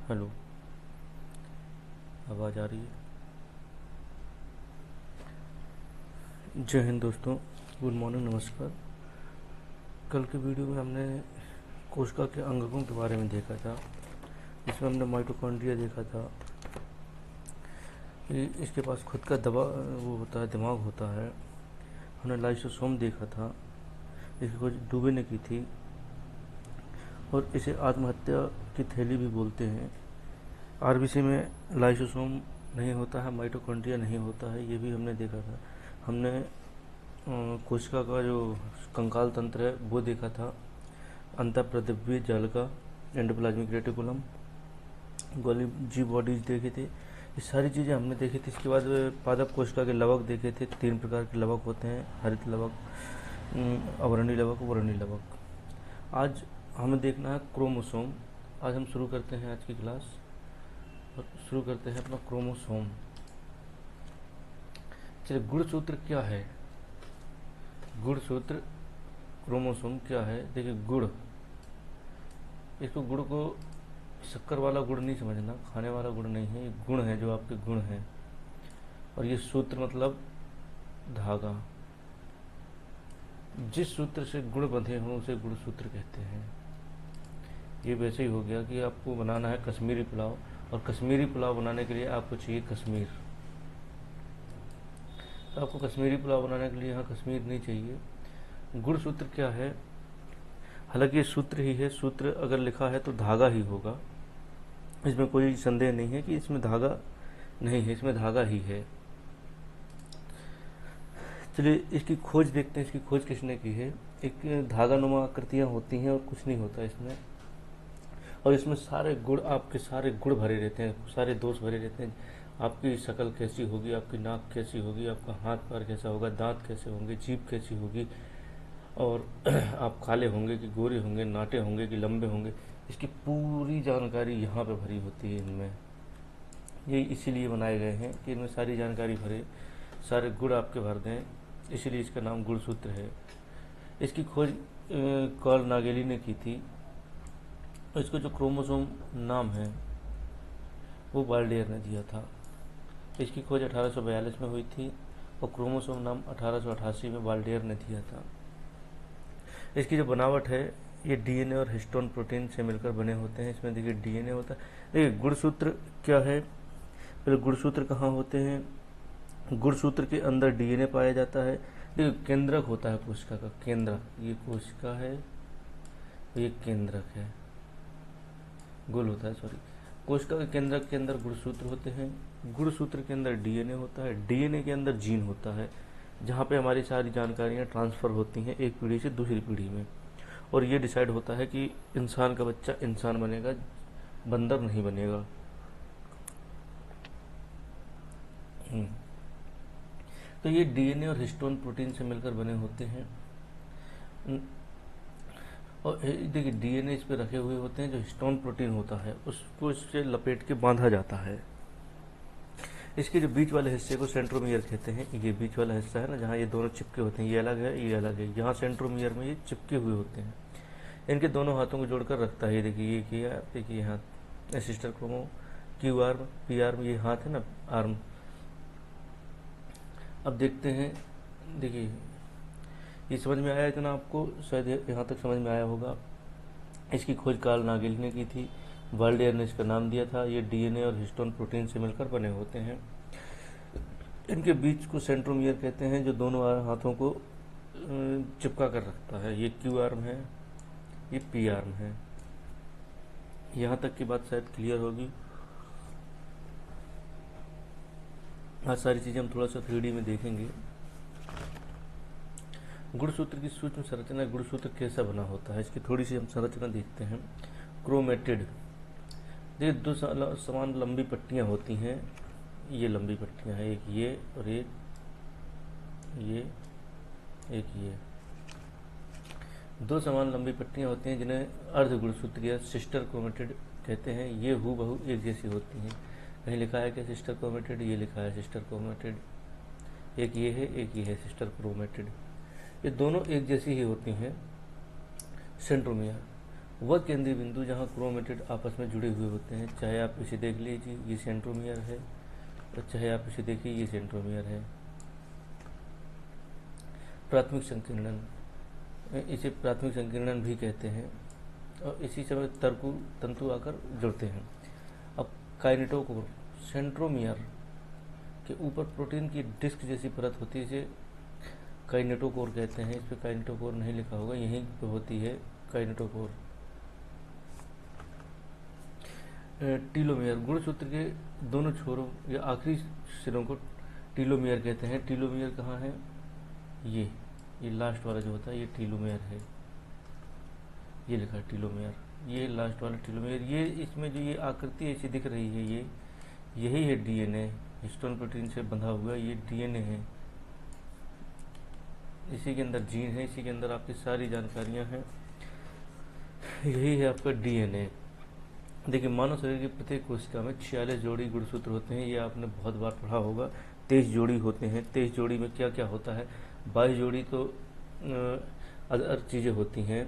Hello. आवाज़ आ रही है? जय हिंद दोस्तों, गुड मॉर्निंग, नमस्कार। कल के वीडियो में हमने कोशिका के अंगकों के बारे में देखा था। इसमें हमने माइटोकॉन्ड्रिया देखा था कि इसके पास खुद का वो होता है, दिमाग होता है। हमने लाइसोसोम देखा था, इसकी खोज डूबे ने की थी और इसे आत्महत्या की थैली भी बोलते हैं। आरबीसी में लाइसोसोम नहीं होता है, माइटोकॉन्ड्रिया नहीं होता है, ये भी हमने देखा था। हमने कोशिका का जो कंकाल तंत्र है वो देखा था, अंतःप्रदिव्य जालिका, एंडोप्लाज्मिक रेटिकुलम, गोल्गी बॉडीज देखे थे। ये सारी चीज़ें हमने देखी थी। इसके बाद पादप कोशिका के लवक देखे थे। 3 प्रकार के लवक होते हैं, हरित लवक, अवर्णी लवक, वर्णी लवक। आज हमें देखना है क्रोमोसोम। आज हम शुरू करते हैं आज की क्लास और शुरू करते हैं अपना क्रोमोसोम। चलिए, गुणसूत्र क्या है? गुणसूत्र क्रोमोसोम क्या है? देखिए, गुड़, इसको गुड़ को शक्कर वाला गुड़ नहीं समझना, खाने वाला गुड़ नहीं है, ये गुण है, जो आपके गुण हैं। और ये सूत्र मतलब धागा। जिस सूत्र से गुण बंधे हों उसे गुण सूत्र कहते हैं। ये वैसे ही हो गया कि आपको बनाना है कश्मीरी पुलाव, और कश्मीरी पुलाव बनाने के लिए आपको चाहिए कश्मीर। तो आपको कश्मीरी पुलाव बनाने के लिए यहाँ कश्मीर नहीं चाहिए। गुण सूत्र क्या है? हालांकि ये सूत्र ही है, सूत्र अगर लिखा है तो धागा ही होगा, इसमें कोई संदेह नहीं है कि इसमें धागा नहीं है, इसमें धागा ही है। चलिए, इसकी खोज देखते हैं। इसकी खोज किसने की है? एक धागा नुमा आकृतियाँ होती हैं और कुछ नहीं होता इसमें, और इसमें सारे गुण, आपके सारे गुण भरे रहते हैं, सारे दोष भरे रहते हैं। आपकी शक्ल कैसी होगी, आपकी नाक कैसी होगी, आपका हाथ पैर कैसा होगा, दांत कैसे होंगे, जीभ कैसी होगी, और आप काले होंगे कि गोरे होंगे, नाटे होंगे कि लंबे होंगे, इसकी पूरी जानकारी यहाँ पे भरी होती है इनमें। ये इसीलिए बनाए गए हैं कि इनमें सारी जानकारी भरे, सारे गुण आपके भर दें, इसीलिए इसका नाम गुणसूत्र है। इसकी खोज कार्ल नागेली ने की थी। इसको जो क्रोमोसोम नाम है वो बाल्डियर ने दिया था। इसकी खोज 1842 में हुई थी और क्रोमोसोम नाम 1888 में बाल्डियर ने दिया था। इसकी जो बनावट है, ये डीएनए और हिस्टोन प्रोटीन से मिलकर बने होते हैं। इसमें देखिए डीएनए होता है। देखिए, गुणसूत्र क्या है? पहले गुणसूत्र कहाँ होते हैं? गुणसूत्र के अंदर डीएनए पाया जाता है। देखिए, केंद्रक होता है कोशिका का, केंद्रक। ये कोशिका है, ये केंद्रक है, गोल होता है, सॉरी। कोशिका के केंद्रक के अंदर गुणसूत्र होते हैं। गुणसूत्र के अंदर डीएनए होता है। डीएनए के अंदर जीन होता है, जहाँ पे हमारी सारी जानकारियाँ ट्रांसफ़र होती हैं एक पीढ़ी से दूसरी पीढ़ी में। और ये डिसाइड होता है कि इंसान का बच्चा इंसान बनेगा, बंदर नहीं बनेगा। तो ये डीएनए और हिस्टोन प्रोटीन से मिलकर बने होते हैं। और देखिए, डीएनए इस पे रखे हुए होते हैं, जो हिस्टोन प्रोटीन होता है उसको इससे लपेट के बांधा जाता है। इसके जो बीच वाले हिस्से को सेंट्रोमियर कहते हैं। ये बीच वाला हिस्सा है ना, जहाँ ये दोनों चिपके होते हैं, ये अलग है, ये अलग है, यहाँ सेंट्रोमियर में ये चिपके हुए होते हैं। इनके दोनों हाथों को जोड़कर रखता है। ये देखिए, ये किया, देखिए हाथ, sister chromo, Q arm, P arm, ये हाथ है ना, आर्म। अब देखते हैं, देखिए ये समझ में आया इतना आपको? शायद यहाँ तक समझ में आया होगा। इसकी खोज कार्ल नागेली ने की थी, बाल्डियर ने इसका नाम दिया था। ये डीएनए और हिस्टोन प्रोटीन से मिलकर बने होते हैं। इनके बीच को सेंट्रोमियर कहते हैं, जो दोनों हाथों को चिपका कर रखता है। ये क्यू आर्म है, ये पी आर्म है। यहाँ तक की बात शायद क्लियर होगी। आज सारी चीज़ें हम थोड़ा सा 3D में देखेंगे। गुणसूत्र की सूक्ष्म संरचना, गुणसूत्र कैसा बना होता है, इसकी थोड़ी सी हम संरचना देखते हैं। क्रोमेटिड, देखिए 2 समान लंबी पट्टियाँ होती हैं। ये लंबी पट्टियाँ हैं, एक ये और एक ये 2 समान लंबी पट्टियाँ होती हैं, जिन्हें अर्ध गुणसूत्र या सिस्टर क्रोमेटिड कहते हैं। ये हूबहू एक जैसी होती हैं। कहीं लिखा है कि सिस्टर क्रोमेटिड, ये लिखा है सिस्टर क्रोमेटिड। एक ये है, एक ये है सिस्टर क्रोमेटिड। ये दोनों एक जैसी ही होती हैं। सेंट्रोमियर, वह केंद्रीय बिंदु जहाँ क्रोमेटिड आपस में जुड़े हुए होते हैं, चाहे आप इसे देख लीजिए ये सेंट्रोमियर है, और चाहे आप इसे देखिए ये सेंट्रोमियर है। प्राथमिक संकीर्णन, इसे प्राथमिक संकीर्णन भी कहते हैं, और इसी समय तंतु आकर जुड़ते हैं। अब काइनेटोकोर, सेंट्रोमियर के ऊपर प्रोटीन की डिस्क जैसी परत होती है, इसे काइनेटोकोर कहते हैं। इस पर काइनेटोकोर नहीं लिखा होगा, यहीं पे होती है काइनेटोकोर। टीलोमियर, गुणसूत्र के दोनों छोरों या आखिरी सिरों को टीलोमियर कहते हैं। टीलोमियर कहाँ है? ये लास्ट वाला जो होता है ये टीलोमियर है, ये लिखा है टीलोमियर, ये लास्ट वाला टीलोमियर। ये इसमें जो ये आकृति ऐसी दिख रही है, ये यही है डीएनए, हिस्टोन प्रोटीन से बंधा हुआ ये डीएनए है। इसी के अंदर जीन है, इसी के अंदर आपकी सारी जानकारियां हैं, यही है आपका डीएनए। देखिए, मानव शरीर की प्रत्येक कोशिका में 46 जोड़ी गुणसूत्र होते हैं, ये आपने बहुत बार पढ़ा होगा। 23 जोड़ी होते हैं। 23 जोड़ी में क्या क्या होता है? 22 जोड़ी तो अदर चीज़ें होती हैं,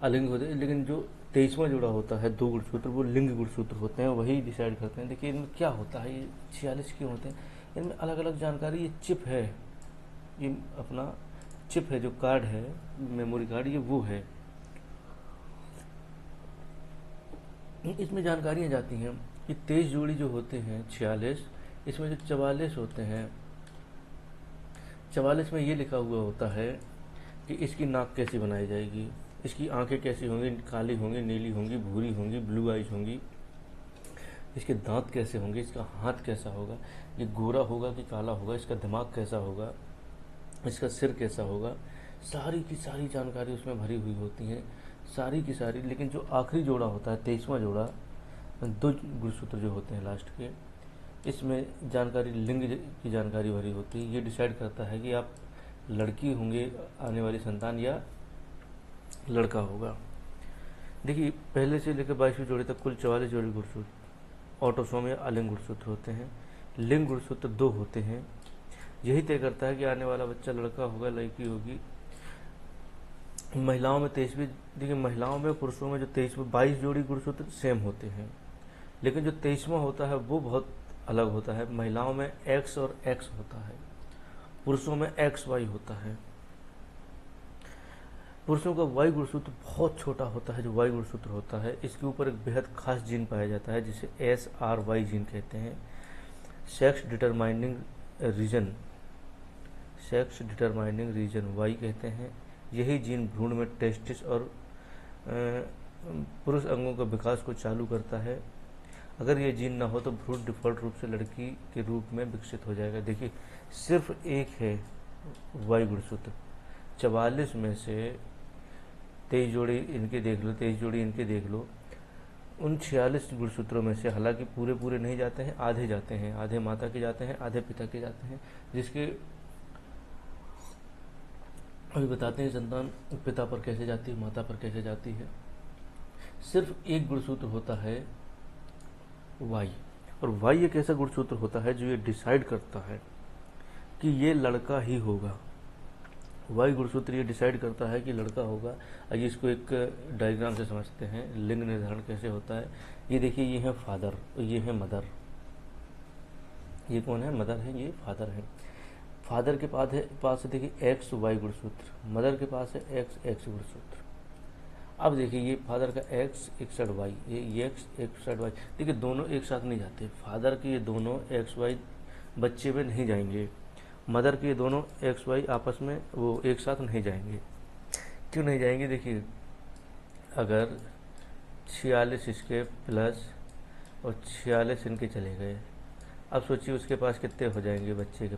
अलिंग होते हैं, लेकिन जो 23वां जोड़ा होता है 2 गुणसूत्र, वो लिंग गुणसूत्र होते हैं, वही डिसाइड करते हैं। देखिए इनमें क्या होता है, ये 46 क्यों होते हैं? इनमें अलग अलग जानकारी, ये चिप है, ये अपना चिप है, जो कार्ड है, मेमोरी कार्ड, ये वो है, इसमें जानकारियाँ जाती हैं। ये 23 जोड़ी जो होते हैं 46, इसमें जो 44 होते हैं, 44 में ये लिखा हुआ होता है कि इसकी नाक कैसी बनाई जाएगी, इसकी आंखें कैसी होंगी, काली होंगी, नीली होंगी, भूरी होंगी, ब्लू आइज होंगी, इसके दांत कैसे होंगे, इसका हाथ कैसा होगा, ये गोरा होगा कि काला होगा, इसका दिमाग कैसा होगा, इसका सिर कैसा होगा, सारी की सारी जानकारी उसमें भरी हुई होती है, सारी की सारी। लेकिन जो आखिरी जोड़ा होता है 23वां जोड़ा, 2 गुणसूत्र जो होते हैं लास्ट के, इसमें जानकारी लिंग की जानकारी भरी होती है। ये डिसाइड करता है कि आप लड़की होंगे आने वाली संतान या लड़का होगा। देखिए, पहले से लेकर 22वीं जोड़े तक कुल 44 जोड़ी गुणसूत्र ऑटोसोम या अलिंग गुणसूत्र होते हैं। लिंग गुणसूत्र 2 होते हैं, यही तय करता है कि आने वाला बच्चा लड़का होगा लड़की होगी। महिलाओं में 23वीं, देखिए महिलाओं में पुरुषों में जो 22 जोड़ी गुणसूत्र सेम होते हैं, लेकिन जो 23वां होता है वो बहुत अलग होता है। महिलाओं में X और X होता है, पुरुषों में XY होता है। पुरुषों का Y गुणसूत्र बहुत छोटा होता है, जो Y गुणसूत्र होता है, इसके ऊपर एक बेहद खास जीन पाया जाता है जिसे SRY जीन कहते हैं, sex determining reason, sex determining reason Y कहते हैं। यही जीन भ्रूण में टेस्टिस और पुरुष अंगों का विकास को चालू करता है। अगर ये जीन ना हो तो भ्रूण डिफॉल्ट रूप से लड़की के रूप में विकसित हो जाएगा। देखिए, सिर्फ एक है Y गुणसूत्र, 44 में से 23 जोड़ी इनके देख लो, 23 जोड़ी इनके देख लो, उन 46 गुणसूत्रों में से हालांकि पूरे पूरे नहीं जाते हैं, आधे जाते हैं, आधे माता के जाते हैं, आधे पिता के जाते हैं, जिसके अभी बताते हैं संतान पिता पर कैसे जाती है, माता पर कैसे जाती है। सिर्फ एक गुणसूत्र होता है Y, और Y एक ऐसा गुणसूत्र होता है जो ये डिसाइड करता है कि ये लड़का ही होगा। Y गुणसूत्र ये डिसाइड करता है कि लड़का होगा। आइए इसको एक डायग्राम से समझते हैं, लिंग निर्धारण कैसे होता है। ये देखिए, ये है फादर और ये है मदर। ये कौन है? मदर है, ये फादर है। फादर के पास है देखिए XY गुणसूत्र, मदर के पास है XX गुणसूत्र। अब देखिए, ये फादर का X 61Y, ये X 61Y। देखिए, दोनों एक साथ नहीं जाते। फादर के ये दोनों XY बच्चे में नहीं जाएंगे, मदर के ये दोनों XY आपस में वो एक साथ नहीं जाएंगे। क्यों नहीं जाएंगे? देखिए, अगर 46 इसके प्लस और 46 इनके चले गए, अब सोचिए उसके पास कितने हो जाएंगे? बच्चे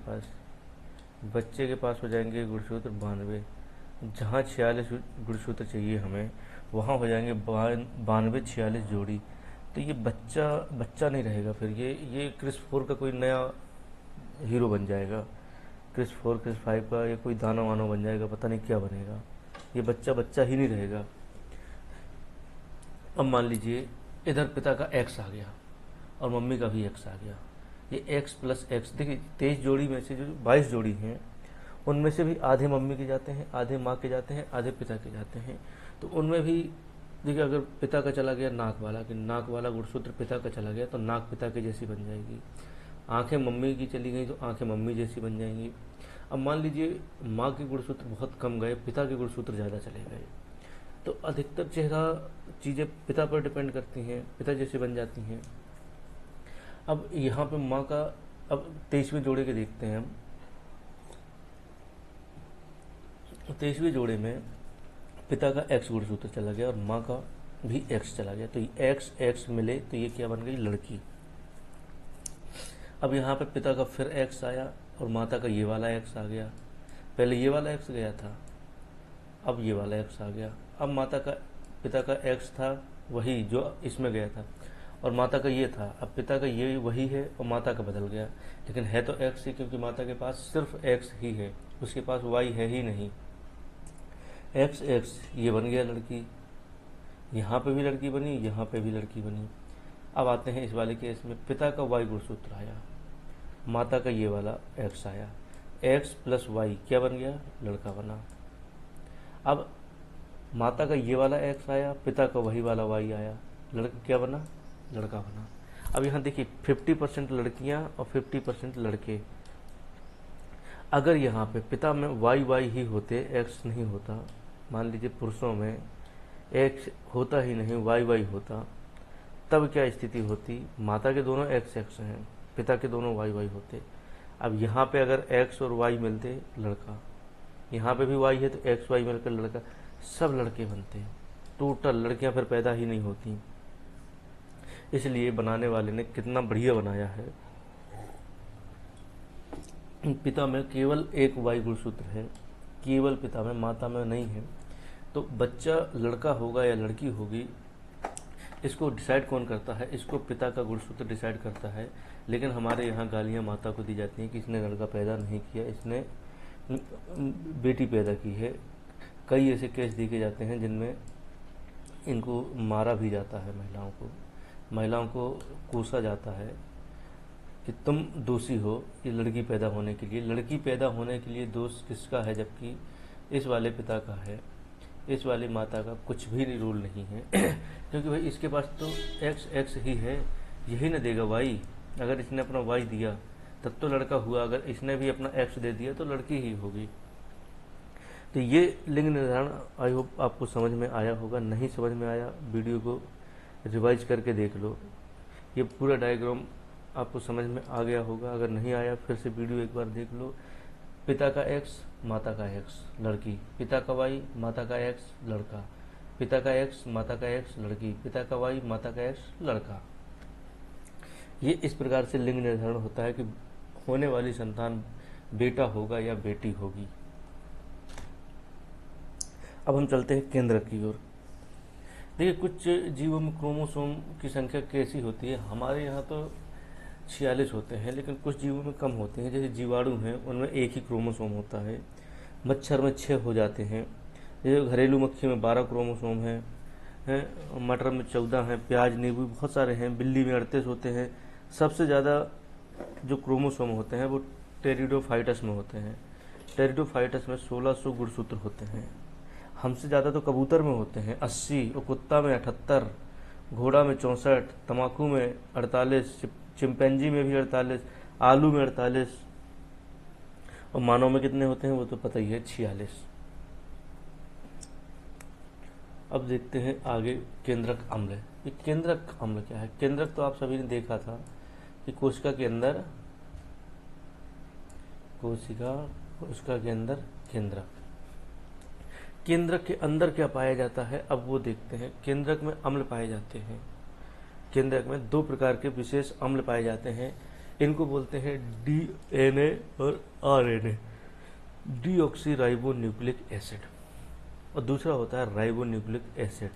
के पास हो जाएंगे गुणसूत्र 92। जहाँ 46 गुणसूत्र चाहिए हमें, वहाँ हो जाएंगे 92 46 जोड़ी। तो ये बच्चा नहीं रहेगा फिर, ये क्रिस 4 का कोई नया हीरो बन जाएगा, क्रिस 4 क्रिस 5 का ये कोई दानो वानो बन जाएगा, पता नहीं क्या बनेगा। ये बच्चा ही नहीं रहेगा। अब मान लीजिए इधर पिता का X आ गया और मम्मी का भी X आ गया, ये X प्लस X। देखिए, 23 जोड़ी में से जो 22 जोड़ी हैं, उनमें से भी आधे मम्मी के जाते हैं, आधे माँ के जाते हैं, आधे पिता के जाते हैं। तो उनमें भी देखिए, अगर पिता का चला गया नाक वाला, कि नाक वाला गुणसूत्र पिता का चला गया तो नाक पिता की जैसी बन जाएगी। आंखें मम्मी की चली गई तो आंखें मम्मी जैसी बन जाएंगी। अब मान लीजिए माँ के गुणसूत्र बहुत कम गए, पिता के गुणसूत्र ज़्यादा चले गए, तो अधिकतर चेहरा चीज़ें पिता पर डिपेंड करती हैं, पिता जैसी बन जाती हैं। अब यहाँ पे माँ का, अब 23वें जोड़े के देखते हैं हम। 23वें जोड़े में पिता का एक्स गुणसूत्र चला गया और माँ का भी एक्स चला गया, तो ये एक्स एक्स मिले तो ये क्या बन गई, लड़की। अब यहाँ पे पिता का फिर एक्स आया और माता का ये वाला एक्स आ गया। पहले ये वाला एक्स गया था, अब ये वाला एक्स आ गया। अब माता का, पिता का एक्स था वही जो इसमें गया था, और माता का ये था। अब पिता का ये वही है और माता का बदल गया, लेकिन है तो एक्स ही, क्योंकि माता के पास सिर्फ एक्स ही है, उसके पास वाई है ही नहीं। एक्स एक्स ये बन गया लड़की, यहाँ पे भी लड़की बनी, यहाँ पे भी लड़की बनी। अब आते हैं इस वाले केस में, पिता का वाई गुणसूत्र आया, माता का ये वाला एक्स आया, एक्स प्लस वाई क्या बन गया, लड़का बना। अब माता का ये वाला एक्स आया, पिता का वही वाला वाई आया, लड़का क्या बना, लड़का बना। अब यहाँ देखिए 50% लड़कियां और 50% लड़के। अगर यहाँ पे पिता में वाई वाई ही होते, एक्स नहीं होता, मान लीजिए पुरुषों में एक्स होता ही नहीं, वाई वाई होता, तब क्या स्थिति होती, माता के दोनों एक्स एक्स हैं, पिता के दोनों वाई वाई होते। अब यहाँ पे अगर एक्स और वाई मिलते, लड़का, यहाँ पे भी वाई है तो एक्स वाई मिलकर लड़का, सब लड़के बनते हैं, टोटल लड़कियां फिर पैदा ही नहीं होती। इसलिए बनाने वाले ने कितना बढ़िया बनाया है, पिता में केवल एक वाई गुणसूत्र है, केवल पिता में, माता में नहीं है। तो बच्चा लड़का होगा या लड़की होगी, इसको डिसाइड कौन करता है, इसको पिता का गुणसूत्र डिसाइड करता है। लेकिन हमारे यहाँ गालियाँ माता को दी जाती हैं कि इसने लड़का पैदा नहीं किया, इसने बेटी पैदा की है। कई ऐसे केस देखे जाते हैं जिनमें इनको मारा भी जाता है, महिलाओं को कोसा जाता है कि तुम दोषी हो ये लड़की पैदा होने के लिए। लड़की पैदा होने के लिए दोष किसका है, जबकि इस वाले पिता का है, इस वाली माता का कुछ भी रोल नहीं है क्योंकि भाई इसके पास तो एक्स एक्स ही है, यही ना देगा वाई। अगर इसने अपना वाई दिया तब तो लड़का हुआ, अगर इसने भी अपना एक्स दे दिया तो लड़की ही होगी। तो ये लिंग निर्धारण आई होप आपको समझ में आया होगा। नहीं समझ में आया, वीडियो को रिवाइज करके देख लो, ये पूरा डायग्राम आपको समझ में आ गया होगा। अगर नहीं आया फिर से वीडियो एक बार देख लो। पिता का एक्स, माता का एक्स, लड़की, पिता का वाई, माता का एक्स, लड़का, पिता का एक्स, माता का एक्स, लड़की, पिता का वाई, माता का एक्स, लड़का। ये इस प्रकार से लिंग निर्धारण होता है कि होने वाली संतान बेटा होगा या बेटी होगी। अब हम चलते हैं केंद्रक की ओर। देखिए कुछ जीवों में क्रोमोसोम की संख्या कैसी होती है, हमारे यहाँ तो 46 होते हैं, लेकिन कुछ जीवों में कम होते हैं। जैसे जीवाणु हैं उनमें एक ही क्रोमोसोम होता है, मच्छर में 6 हो जाते हैं, जैसे घरेलू मक्खी में 12 क्रोमोसोम हैं, मटर में 14 हैं, प्याज नींबू बहुत सारे हैं, बिल्ली में 38 होते हैं। सबसे ज़्यादा जो क्रोमोसोम होते हैं वो टेरिडोफाइटस में होते हैं। टेरिडोफाइटस में 1600 गुणसूत्र होते हैं। हमसे ज़्यादा तो कबूतर में होते हैं 80, और कुत्ता में 78, घोड़ा में 64, तम्बाकू में 48, चिंपैंजी में भी 48, आलू में 48, और मानव में कितने होते हैं वो तो पता ही है 46। अब देखते हैं आगे केंद्रक अम्ल। ये केंद्रक अम्ल क्या है? केंद्रक तो आप सभी ने देखा था कि कोशिका के अंदर केंद्रक, केंद्रक के अंदर क्या पाया जाता है अब वो देखते हैं। केंद्रक में अम्ल पाए जाते हैं। केंद्रक में 2 प्रकार के विशेष अम्ल पाए जाते हैं, इनको बोलते हैं डीएनए और RNA, deoxy ribo nucleic acid, और दूसरा होता है राइबो न्यूक्लिक एसिड।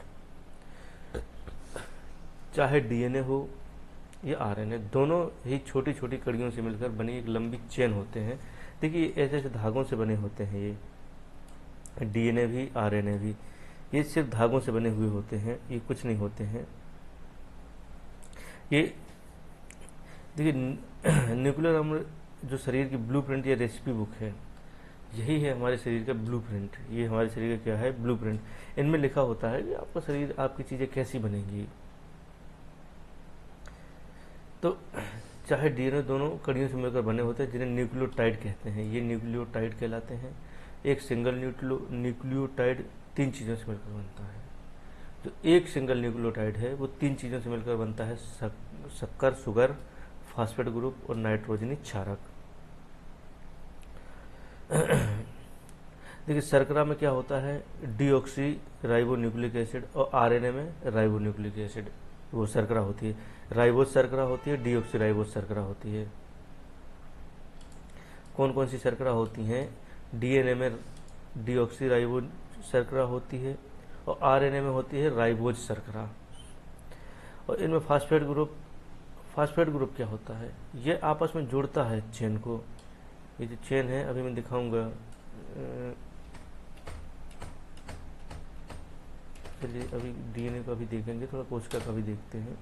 चाहे डीएनए हो या आरएनए, दोनों ही छोटी छोटी कड़ियों से मिलकर बनी एक लंबी चेन होते हैं। देखिए ऐसे ऐसे धागों से बने होते हैं, ये डीएनए भी आरएनए भी, ये सिर्फ धागों से बने हुए होते हैं, ये कुछ नहीं होते हैं। ये देखिए न्यूक्लियर अम्ल जो शरीर की ब्लूप्रिंट या रेसिपी बुक है, यही है हमारे शरीर का ब्लूप्रिंट। ये हमारे शरीर का क्या है, ब्लूप्रिंट। इनमें लिखा होता है कि आपका शरीर, आपकी चीज़ें कैसी बनेंगी। तो चाहे डीएनए दोनों कड़ियों से मिलकर बने होते हैं, जिन्हें न्यूक्लियोटाइड कहते हैं। ये न्यूक्लियोटाइड कहलाते हैं। एक सिंगल न्यूक्लियोटाइड 3 चीज़ों से मिलकर बनता है। जो एक सिंगल न्यूक्लियोटाइड है वो 3 चीज़ों से मिलकर बनता है, शक्कर, शुगर, फास्फेट ग्रुप और नाइट्रोजनी क्षारक। देखिए शर्करा में क्या होता है, डीऑक्सी राइबो न्यूक्लिक एसिड, और आरएनए में राइबो न्यूक्लिक एसिड, वो शर्करा होती है। राइबोज शर्करा होती है, डीऑक्सी राइबोज शर्करा होती है। कौन कौन सी शर्करा होती हैं, डीएनए में डीऑक्सी राइबो शर्करा होती है, और आरएनए में होती है राइबोज शर्करा। और इनमें फास्फेट ग्रुप क्या होता है, ये आपस में जुड़ता है चेन को। ये जो चेन है अभी मैं दिखाऊंगा, चलिए अभी डीएनए का भी देखेंगे, थोड़ा कोशिका का भी देखते हैं।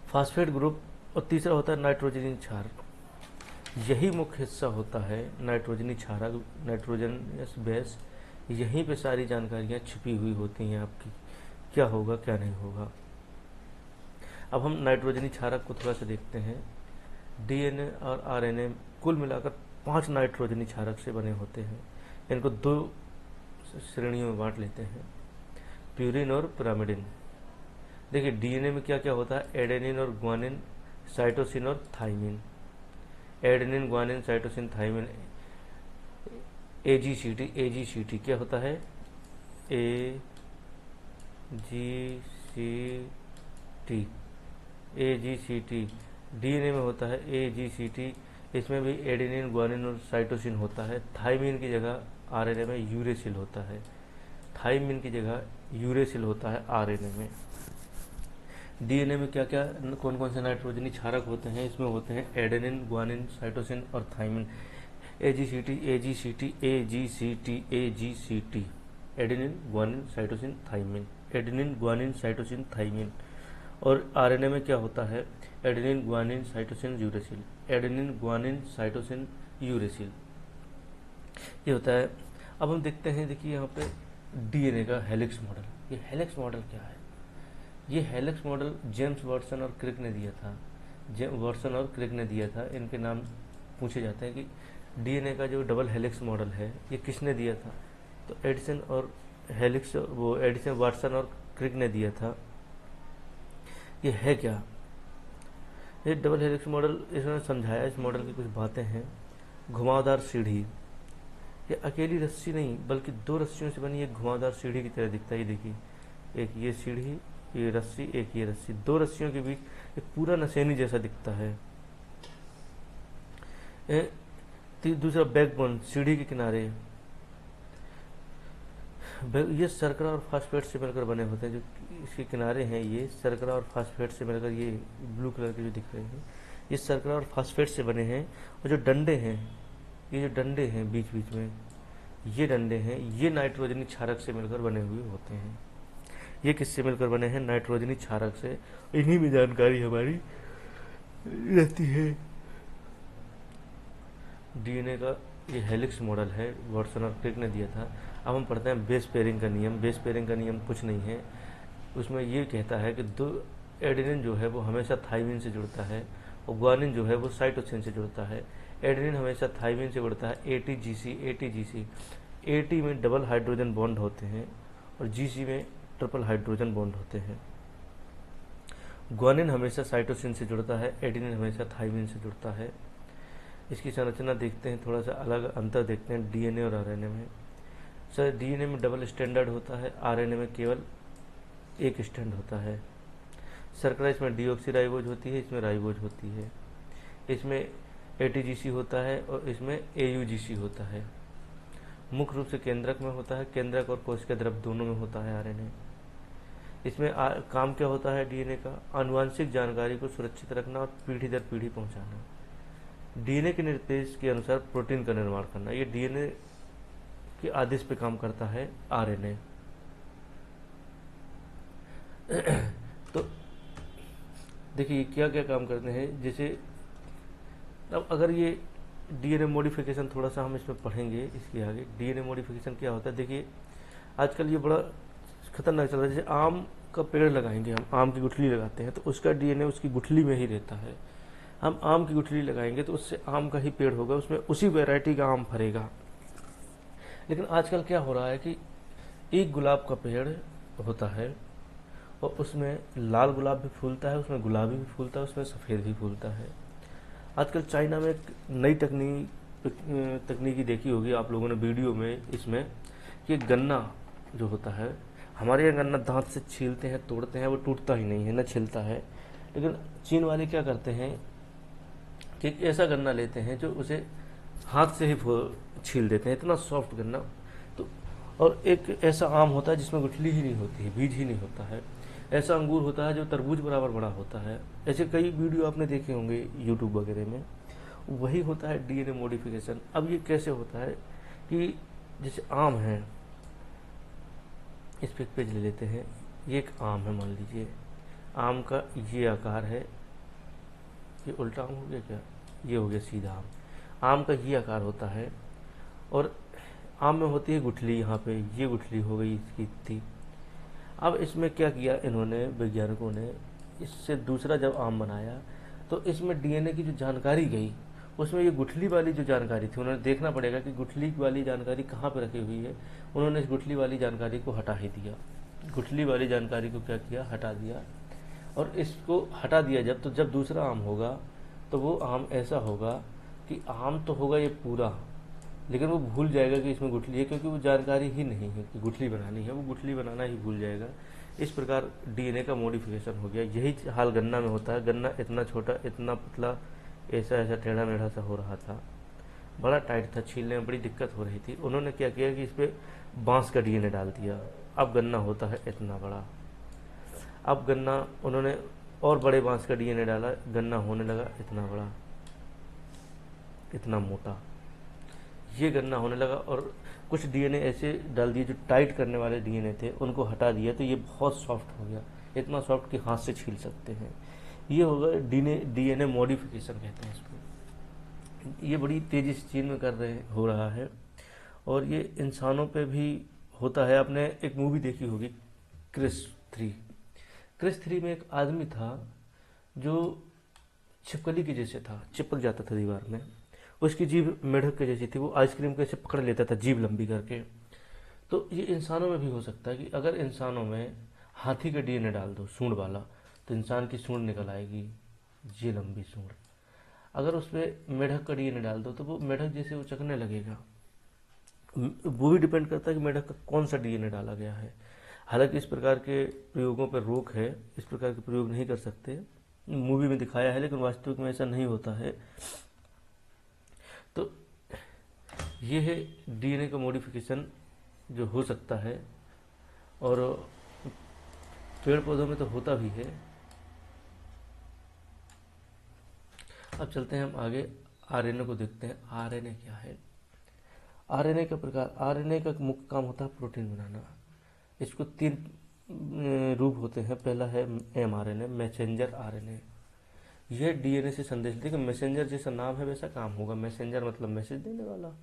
फास्फेट ग्रुप, और तीसरा होता है नाइट्रोजनी क्षारक। यही मुख्य हिस्सा होता है नाइट्रोजनी क्षारक, नाइट्रोजनस बेस। यहीं पे सारी जानकारियाँ छिपी हुई होती हैं आपकी, क्या होगा क्या नहीं होगा। अब हम नाइट्रोजनी क्षारक को थोड़ा सा देखते हैं। डीएनए और आरएनए कुल मिलाकर 5 नाइट्रोजनी क्षारक से बने होते हैं। इनको 2 श्रेणियों में बांट लेते हैं, प्यूरिन और पिरामिडिन। देखिए डीएनए में क्या क्या होता है, एडेनिन और ग्वानिन, साइटोसिन और thymine. Adenine, guanine, cytosine, thymine, AGCT क्या होता है, एजीसीटी डीएनए में होता है एजीसीटी। इसमें भी एडेनिन, ग्वानिन और साइटोसिन होता है। थाइमिन की जगह आरएनए में यूरेसिल होता है। थाइमिन की जगह यूरेसिल होता है आरएनए में। डीएनए में क्या क्या, कौन कौन से नाइट्रोजनी क्षारक होते हैं, इसमें होते हैं एडेनिन, ग्वानिन, साइटोसिन और thymine. AGCT AGCT AGCT AGCT, adenine, guanine, cytosine, thymine, adenine, guanine, cytosine, thymine. और आरएनए में क्या होता है, adenine, guanine, cytosine, uracil, adenine, guanine, cytosine, uracil, ये होता है। अब हम देखते हैं, देखिए यहाँ पे डीएनए का हेलिक्स मॉडल। ये हेलिक्स मॉडल क्या है, ये हेलिक्स मॉडल जेम्स वाटसन और क्रिक ने दिया था। वाटसन और क्रिक ने दिया था, इनके नाम पूछे जाते हैं कि डीएनए का जो डबल हेलिक्स मॉडल है ये किसने दिया था। तो एडिसन और हेलिक्स, वो एडिसन, वाटसन और क्रिक ने दिया था। ये है क्या, ये डबल हेलिक्स मॉडल, इसने समझाया, इस मॉडल की कुछ बातें हैं। घुमावदार सीढ़ी, ये अकेली रस्सी नहीं बल्कि 2 रस्सियों से बनी एक घुमावदार सीढ़ी की तरह दिखता है। ये देखिए, एक ये सीढ़ी, ये रस्सी, एक ये रस्सी, 2 रस्सियों के बीच एक पूरा नसेनी जैसा दिखता है। दूसरा बैकबोन, सीढ़ी के किनारे, ये शर्करा और फास्फेट से मिलकर बने होते हैं। जो इसके किनारे हैं ये शर्करा और फास्फेट से मिलकर, ये ब्लू कलर के जो दिख रहे हैं ये शर्करा और फास्फेट से बने हैं। और जो डंडे हैं, ये जो डंडे हैं बीच बीच में, ये डंडे हैं, ये नाइट्रोजनी क्षारक से मिलकर बने हुए होते हैं। ये किससे मिलकर बने हैं, नाइट्रोजनी क्षारक से। इन्हीं में जानकारी हमारी रहती है। डीएनए का ये हेलिक्स मॉडल है, वाटसन और क्रिक ने दिया था। अब हम पढ़ते हैं बेस पेयरिंग का नियम। बेस पेयरिंग का नियम कुछ नहीं है, उसमें ये कहता है कि 2 एडेनिन जो है वो हमेशा थाइमिन से जुड़ता है, और ग्वानिन जो है वो साइटोसिन से जुड़ता है। एडेनिन हमेशा थाइमिन से जुड़ता है, एटीजीसी। एटी में डबल हाइड्रोजन बॉन्ड होते हैं और जीसी में ट्रिपल हाइड्रोजन बॉन्ड होते हैं। ग्वानिन हमेशा साइटोसिन से जुड़ता है, एडेनिन हमेशा थाइमिन से जुड़ता है। इसकी संरचना देखते हैं, थोड़ा सा अलग अंतर देखते हैं डीएनए और आरएनए में। सर डीएनए में डबल स्टैंडर्ड होता है, आरएनए में केवल एक स्टैंड होता है। शर्करा, इसमें डीऑक्सी राइबोज होती है, इसमें राइबोज होती है। इसमें एटीजीसी होता है और इसमें एयूजीसी होता है। मुख्य रूप से केंद्रक में होता है, केंद्रक और कोशिका द्रव दोनों में होता है आरएनए। इसमें काम क्या होता है डीएनए का, आनुवांशिक जानकारी को सुरक्षित रखना और पीढ़ी दर पीढ़ी पहुंचाना। डीएनए के निर्देश के अनुसार प्रोटीन का निर्माण करना, ये डीएनए के आदेश पे काम करता है आरएनए। तो देखिए क्या क्या काम करते हैं, जैसे अब अगर ये डीएनए मॉडिफिकेशन थोड़ा सा हम इसमें पढ़ेंगे इसके आगे। डीएनए मॉडिफिकेशन क्या होता है, देखिए आजकल ये बड़ा खतरनाक चल रहा है। जैसे आम का पेड़ लगाएंगे, हम आम की गुठली लगाते हैं तो उसका डीएनए उसकी गुठली में ही रहता है। हम आम की गुठली लगाएंगे तो उससे आम का ही पेड़ होगा, उसमें उसी वैरायटी का आम फरेगा। लेकिन आजकल क्या हो रहा है कि एक गुलाब का पेड़ होता है और उसमें लाल गुलाब भी फूलता है, उसमें गुलाबी भी फूलता है, उसमें सफ़ेद भी फूलता है। आजकल चाइना में एक नई तकनीकी देखी होगी आप लोगों ने वीडियो में, इसमें कि गन्ना जो होता है, हमारे यहाँ गन्ना दांत से छीलते हैं, तोड़ते हैं, वो टूटता ही नहीं है, न छिलता है। लेकिन चीन वाले क्या करते हैं कि एक ऐसा गन्ना लेते हैं जो उसे हाथ से ही छील देते हैं, इतना सॉफ्ट गन्ना। तो और एक ऐसा आम होता है जिसमें गुठली ही नहीं होती है, बीज ही नहीं होता है। ऐसा अंगूर होता है जो तरबूज बराबर बड़ा होता है। ऐसे कई वीडियो आपने देखे होंगे यूट्यूब वगैरह में। वही होता है डीएनए मॉडिफिकेशन। अब ये कैसे होता है कि जैसे आम है, इस पे एक पेज ले लेते हैं, ये एक आम है मान लीजिए, आम का ये आकार है, ये उल्टा आम हो गया क्या, ये हो गया सीधा आम। आम का ये आकार होता है और आम में होती है गुठली, यहाँ पे ये गुठली हो गई इसकी थी। अब इसमें क्या किया इन्होंने, वैज्ञानिकों ने, इससे दूसरा जब आम बनाया तो इसमें डीएनए की जो जानकारी गई, उसमें ये गुठली वाली जो जानकारी थी, उन्होंने देखना पड़ेगा कि गुठली वाली जानकारी कहाँ पर रखी हुई है। उन्होंने इस गुठली वाली जानकारी को हटा ही दिया। गुठली वाली जानकारी को क्या किया, हटा दिया। और इसको हटा दिया जब, तो जब दूसरा आम होगा तो वो आम ऐसा होगा कि आम तो होगा ये पूरा, लेकिन वो भूल जाएगा कि इसमें गुठली है, क्योंकि वो जानकारी ही नहीं है कि गुठली बनानी है, वो गुठली बनाना ही भूल जाएगा। इस प्रकार डीएनए का मॉडिफिकेशन हो गया। यही हाल गन्ना में होता है। गन्ना इतना छोटा, इतना पतला, ऐसा ऐसा टेढ़ा मेढ़ा सा हो रहा था, बड़ा टाइट था, छीलने में बड़ी दिक्कत हो रही थी। उन्होंने क्या किया कि इस पर बांस का डीएनए डाल दिया। अब गन्ना होता है इतना बड़ा। अब गन्ना उन्होंने और बड़े बांस का डीएनए डाला, गन्ना होने लगा इतना बड़ा, इतना मोटा, ये गन्ना होने लगा। और कुछ डीएनए ऐसे डाल दिए जो टाइट करने वाले डीएनए थे, उनको हटा दिया तो ये बहुत सॉफ्ट हो गया, इतना सॉफ्ट कि हाथ से छील सकते हैं। ये होगा डीएनए मॉडिफिकेशन कहते हैं इसको। ये बड़ी तेजी से चीन में हो रहा है और ये इंसानों पे भी होता है। आपने एक मूवी देखी होगी क्रिस 3। क्रिस 3 में एक आदमी था जो छिपकली के जैसे था, चिपक जाता था दीवार में। उसकी जीभ मेढक के जैसी थी, वो आइसक्रीम कैसे पकड़ लेता था जीभ लंबी करके। तो ये इंसानों में भी हो सकता है कि अगर इंसानों में हाथी का डीएनए डाल दो, सूंड वाला, तो इंसान की सूंड निकल आएगी, ये लंबी सूंड। अगर उसमें मेढक का डीएनए डाल दो तो वो मेढक जैसे उचकने लगेगा। वो भी डिपेंड करता है कि मेढक का कौन सा डीएनए डाला गया है। हालांकि इस प्रकार के प्रयोगों पर रोक है, इस प्रकार के प्रयोग नहीं कर सकते। मूवी में दिखाया है लेकिन वास्तविक में ऐसा नहीं होता है। तो ये है डीएनए का मॉडिफिकेशन जो हो सकता है, और पेड़ पौधों में तो होता भी है। अब चलते हैं हम आगे, आरएनए को देखते हैं। आरएनए क्या है? आरएनए का प्रकार, आरएनए का मुख्य काम होता है प्रोटीन बनाना। इसको 3 रूप होते हैं। पहला है एमआरएनए, मैसेंजर आरएनए। यह डीएनए से संदेश, देखिए मैसेंजर जैसा नाम है वैसा काम होगा। मैसेंजर मतलब मैसेज देने वाला।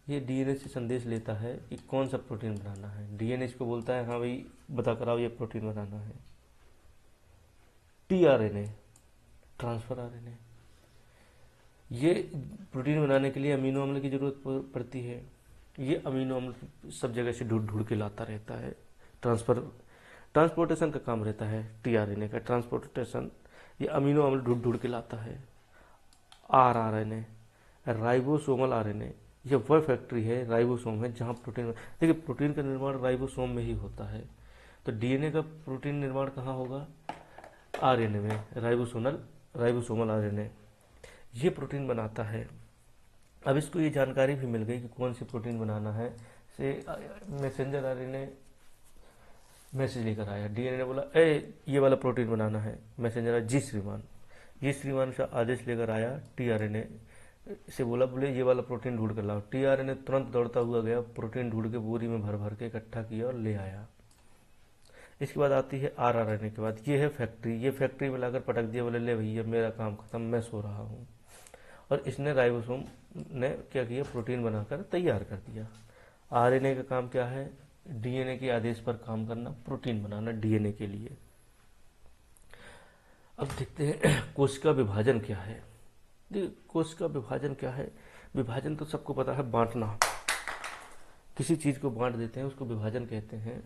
ये डीएनए से संदेश लेता है कि कौन सा प्रोटीन बनाना है। डीएनए इसको बोलता है हाँ भाई बता कराओ ये प्रोटीन बनाना है। टीआरएनए, ट्रांसफर आरएनए, ये प्रोटीन बनाने के लिए अमीनो अम्ल की जरूरत पड़ती है। ये अमीनो अम्ल सब जगह से ढूंढ ढूंढ के लाता रहता है। ट्रांसपोर्टेशन का काम रहता है टीआरएनए का, ट्रांसपोर्टेशन। ये अमीनो अम्ल ढूंढ ढूंढ के लाता है। आरआरएनए, राइबोसोमल आरएनए, यह वह फैक्ट्री है, राइबोसोम है, जहाँ प्रोटीन, देखिए प्रोटीन का निर्माण राइबोसोम में ही होता है। तो डीएनए का प्रोटीन निर्माण कहाँ होगा? आरएनए में, राइबोसोमल आरएनए, ये प्रोटीन बनाता है। अब इसको ये जानकारी भी मिल गई कि कौन सी प्रोटीन बनाना है। से मैसेंजर आरएनए मैसेज लेकर आया, डीएनए ने बोला ये वाला प्रोटीन बनाना है। मैसेंजर जी श्रीमान का आदेश लेकर आया टीआरएनए से, बोले ये वाला प्रोटीन ढूंढ कर लाओ। टीआरएनए तुरंत दौड़ता हुआ गया, प्रोटीन ढूंढ के बोरी में भर भर के इकट्ठा किया और ले आया। इसके बाद आती है आरआरएनए के बाद, ये है फैक्ट्री। ये फैक्ट्री में लाकर पटक दिया, बोले ले भैया मेरा काम खत्म, मैं सो रहा हूँ। और इसने राइबोसोम ने क्या किया, प्रोटीन बनाकर तैयार कर दिया। आरएनए का काम क्या है, डीएनए के आदेश पर काम करना, प्रोटीन बनाना डीएनए के लिए। अब देखते हैं कोशिका विभाजन क्या है। देखिए कोशिका विभाजन क्या है, विभाजन तो सबको पता है, बांटना। किसी चीज को बांट देते हैं उसको विभाजन कहते हैं।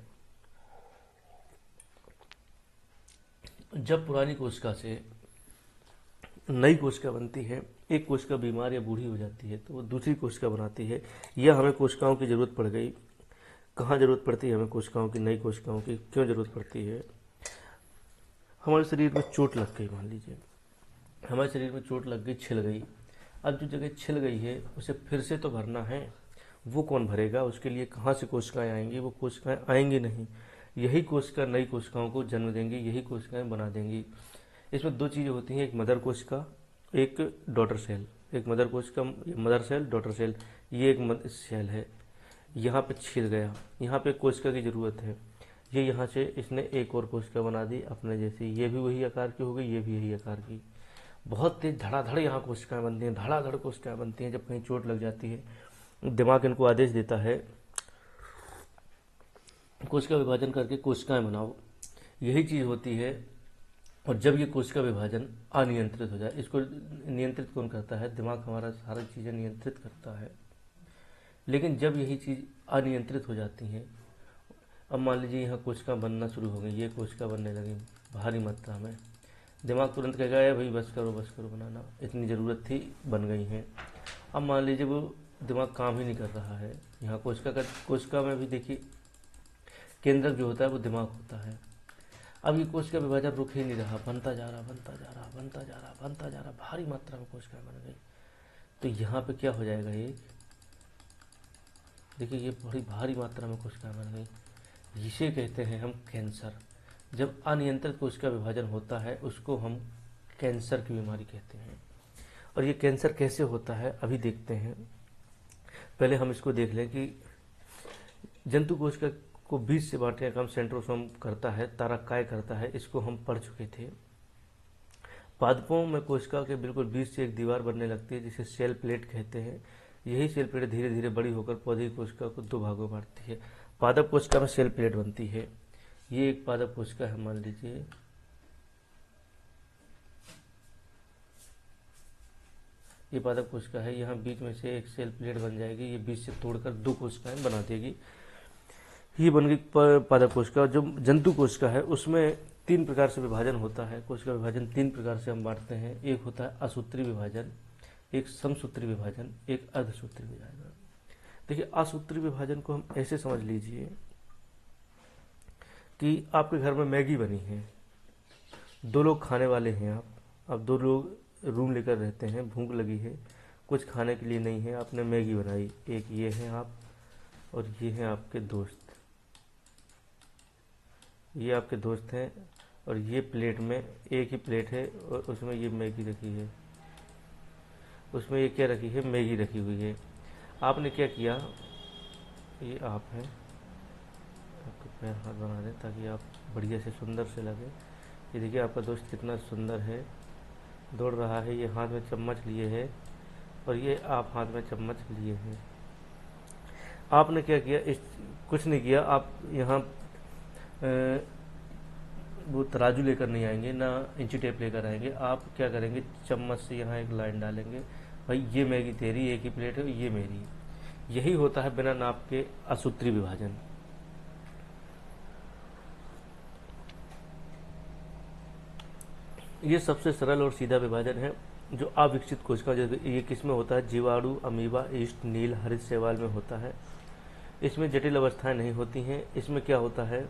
जब पुरानी कोशिका से नई कोशिका बनती है, एक कोशिका बीमार या बूढ़ी हो जाती है तो वो दूसरी कोशिका बनाती है, या हमें कोशिकाओं की जरूरत पड़ गई। कहाँ जरूरत पड़ती है हमें कोशिकाओं की, नई कोशिकाओं की क्यों जरूरत पड़ती है? हमारे शरीर में चोट लग गई, मान लीजिए हमारे शरीर में चोट लग गई, छिल गई। अब जो जगह छिल गई है उसे फिर से तो भरना है, वो कौन भरेगा? उसके लिए कहाँ से कोशिकाएं आएंगी? वो कोशिकाएं आएंगी नहीं। यही कोशिका नई कोशिकाओं को जन्म देंगी, यही कोशिकाएं बना देंगी। इसमें दो चीज़ें होती हैं, एक मदर कोशिका, एक डॉटर सेल। एक मदर कोशिका, मदर सेल, डॉटर सेल, ये एक सेल है। यहाँ पे छिल गया, यहाँ पे कोशिका की ज़रूरत है, ये यहाँ से इसने एक और कोशिका बना दी अपने जैसी, ये भी वही आकार की हो गई, ये भी यही आकार की। बहुत तेज धड़ाधड़ यहाँ कोशिकाएं बनती हैं, धड़ाधड़ कोशिकाएं बनती हैं। जब कहीं चोट लग जाती है दिमाग इनको आदेश देता है कोशिका विभाजन करके कोशिकाएं बनाओ, यही चीज़ होती है। और जब ये कोशिका विभाजन अनियंत्रित हो जाए, इसको नियंत्रित कौन करता है? दिमाग हमारा सारी चीज़ें नियंत्रित करता है। लेकिन जब यही चीज़ अनियंत्रित हो जाती है, अब मान लीजिए यहाँ कोशिका बनना शुरू हो गई, ये कोशिका बनने लगी भारी मात्रा में, दिमाग तुरंत कहेगा या भाई बस करो बनाना, इतनी ज़रूरत थी, बन गई हैं। अब मान लीजिए वो दिमाग काम ही नहीं कर रहा है, यहाँ कोशिका में भी देखिए केंद्रक जो होता है वो दिमाग होता है। अब ये कोशिका विभाजन रुक ही नहीं रहा, बनता जा रहा, भारी मात्रा में कोशिकाएं बन गई। तो यहाँ पे क्या हो जाएगा, ये देखिए ये बड़ी भारी मात्रा में कोशिकाएं बन गई, इसे कहते हैं हम कैंसर। जब अनियंत्रित कोशिका विभाजन होता है उसको हम कैंसर की बीमारी कहते हैं। और ये कैंसर कैसे होता है अभी देखते हैं। पहले हम इसको देख लें कि जंतु कोशिका को 20 से बांटने का काम सेंट्रोसोम करता है, तारक करता है, इसको हम पढ़ चुके थे। पादपों में कोशिका के बिल्कुल बीच से एक दीवार बनने लगती है जिसे सेल प्लेट कहते हैं। यही सेल प्लेट धीरे धीरे बड़ी होकर पौधे की कोशिका को दो भागों में बांटती है। पादप कोशिका में सेल प्लेट बनती है। ये एक पादप कोशिका है, मान लीजिए ये पादप कोशिका है, यहाँ बीच में से एक सेल प्लेट बन जाएगी, ये बीच से तोड़कर दो कोशिकाएं बना देगी, ये बन गई पादप कोशिका। जो जंतु कोशिका है उसमें 3 प्रकार से विभाजन होता है। कोशिका विभाजन 3 प्रकार से हम बांटते हैं। एक होता है असूत्री विभाजन, एक समसूत्री विभाजन, एक अर्धसूत्री विभाजन। देखिए असूत्री विभाजन को हम ऐसे समझ लीजिए कि आपके घर में मैगी बनी है, 2 लोग खाने वाले हैं आप 2 लोग रूम लेकर रहते हैं, भूख लगी है, कुछ खाने के लिए नहीं है, आपने मैगी बनाई। एक ये हैं आप और ये हैं आपके दोस्त, ये आपके दोस्त हैं और ये प्लेट में एक ही प्लेट है और उसमें ये मैगी रखी है, उसमें ये क्या रखी है, मैगी रखी हुई है। आपने क्या किया, ये आप हैं, आपके पैर हाथ बना दें ताकि आप बढ़िया से सुंदर से लगे। ये देखिए आपका दोस्त कितना सुंदर है, दौड़ रहा है, ये हाथ में चम्मच लिए है और ये आप हाथ में चम्मच लिए हैं। आपने क्या किया, इस कुछ नहीं किया, आप यहाँ वो तराजू लेकर नहीं आएंगे, ना इंची टेप लेकर आएंगे। आप क्या करेंगे, चम्मच से यहाँ एक लाइन डालेंगे, भाई ये मैगी तेरी, एक ही प्लेट है, ये मेरी। यही होता है बिना नाप के असूत्री विभाजन। ये सबसे सरल और सीधा विभाजन है जो अविकसित कोशिका, जैसे ये किसमें होता है, जीवाणु, अमीबा, ईस्ट, नील, हरित शैवाल में होता है। इसमें जटिल अवस्थाएं नहीं होती हैं। इसमें क्या होता है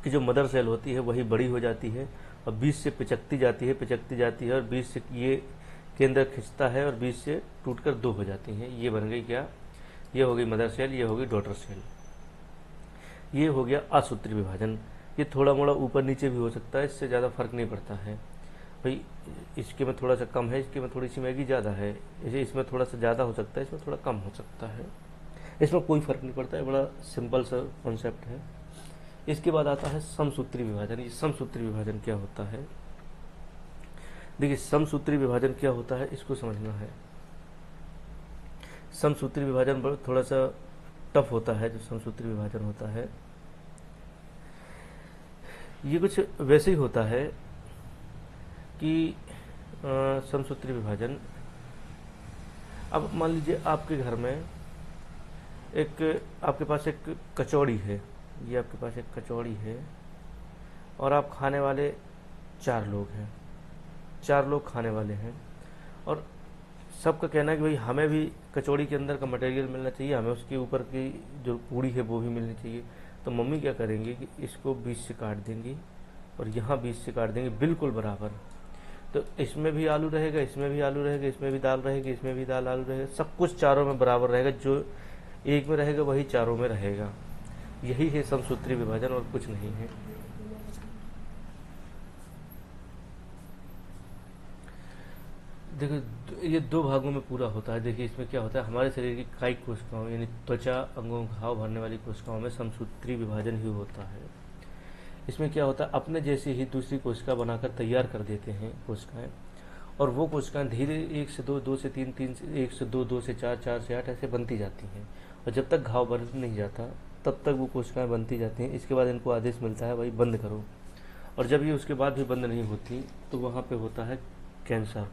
कि जो मदर सेल होती है वही बड़ी हो जाती है और बीच से पिचकती जाती है और बीच से ये केंद्र खिंचता है और बीच से टूटकर 2 हो जाती हैं। ये बन गई क्या, ये हो गई मदर सेल, ये हो गई डॉटर सेल। ये हो गया असूत्री विभाजन। ये थोड़ा मोड़ा ऊपर नीचे भी हो सकता है, इससे ज़्यादा फर्क नहीं पड़ता है। भाई इसके में थोड़ा सा कम है, इसके में थोड़ी सी मैगी ज़्यादा है, इसमें थोड़ा सा ज़्यादा हो सकता है, इसमें थोड़ा कम हो सकता है, इसमें कोई फर्क नहीं पड़ता है। बड़ा सिंपल सा कॉन्सेप्ट है। इसके बाद आता है समसूत्री विभाजन। ये समसूत्री विभाजन क्या होता है, देखिए समसूत्री विभाजन क्या होता है इसको समझना है। समसूत्री विभाजन थोड़ा सा टफ होता है, जो समसूत्री विभाजन होता है ये कुछ वैसे ही होता है कि समसूत्री विभाजन, अब मान लीजिए आपके घर में आपके पास एक कचौड़ी है, ये आपके पास एक कचौड़ी है और आप खाने वाले 4 लोग हैं, 4 लोग खाने वाले हैं और सबका कहना है कि भाई हमें भी कचौड़ी के अंदर का मटेरियल मिलना चाहिए, हमें उसके ऊपर की जो पूड़ी है वो भी मिलनी चाहिए। तो मम्मी क्या करेंगे कि इसको बीच से काट देंगी और यहाँ बीच से काट देंगे बिल्कुल बराबर। तो इसमें भी आलू रहेगा, इसमें भी आलू रहेगा, इसमें भी दाल रहेगी, इसमें भी दाल आलू रहेगा, सब कुछ चारों में बराबर रहेगा, जो एक में रहेगा वही चारों में रहेगा। यही है समसूत्री विभाजन और कुछ नहीं है। देखो ये 2 भागों में पूरा होता है। देखिए इसमें क्या होता है, हमारे शरीर की कायिक कोशिकाओं यानी त्वचा, अंगों, घाव भरने वाली कोशिकाओं में समसूत्री विभाजन ही होता है। इसमें क्या होता है, अपने जैसे ही दूसरी कोशिका बनाकर तैयार कर देते हैं कोशिकाएं, और वो कोशिकाएं धीरे 1 से 2, 2 से 3, 3 से 1 से 2, 2 से 4, 4 से 8 ऐसे बनती जाती हैं। और जब तक घाव भर नहीं जाता तब तक वो कोशिकाएं बनती जाती हैं। इसके बाद इनको आदेश मिलता है भाई बंद करो, और जब ये उसके बाद भी बंद नहीं होती तो वहाँ पे होता है कैंसर।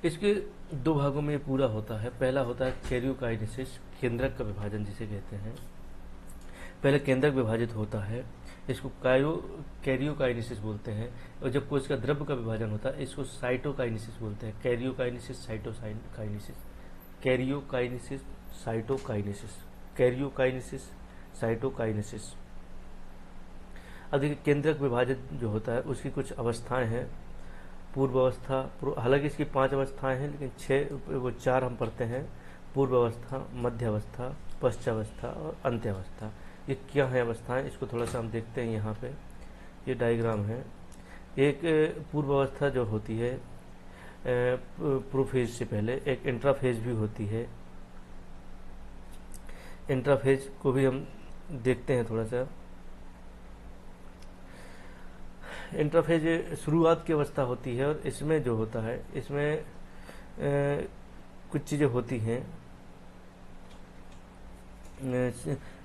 इसके 2 भागों में ये पूरा होता है। पहला होता है कैरियोकाइनेसिस, केंद्रक का विभाजन जिसे कहते हैं। पहले केंद्रक विभाजित होता है, इसको कैरियोकाइनेसिस बोलते हैं। और जब कोशिका द्रव्य का विभाजन होता है इसको साइटोकाइनेसिस बोलते हैं। Karyokinesis, cytokinesis, karyokinesis, cytokinesis, karyokinesis, cytokinesis. अब देखिए केंद्रक विभाजित जो होता है उसकी कुछ अवस्थाएं हैं। पूर्व अवस्था, हालांकि इसकी 5 अवस्थाएं हैं लेकिन 4 हम पढ़ते हैं। पूर्व अवस्था, मध्य अवस्था, पश्चावस्था और अंत्यावस्था। ये क्या है अवस्थाएं, इसको थोड़ा सा हम देखते हैं। यहाँ पे ये डायग्राम है। एक पूर्व अवस्था जो होती है प्रोफेज से पहले, एक इंट्राफेज भी होती है। इंट्राफेज को भी हम देखते हैं थोड़ा सा। इंटरफेज शुरुआत की अवस्था होती है और इसमें जो होता है इसमें कुछ चीज़ें होती हैं।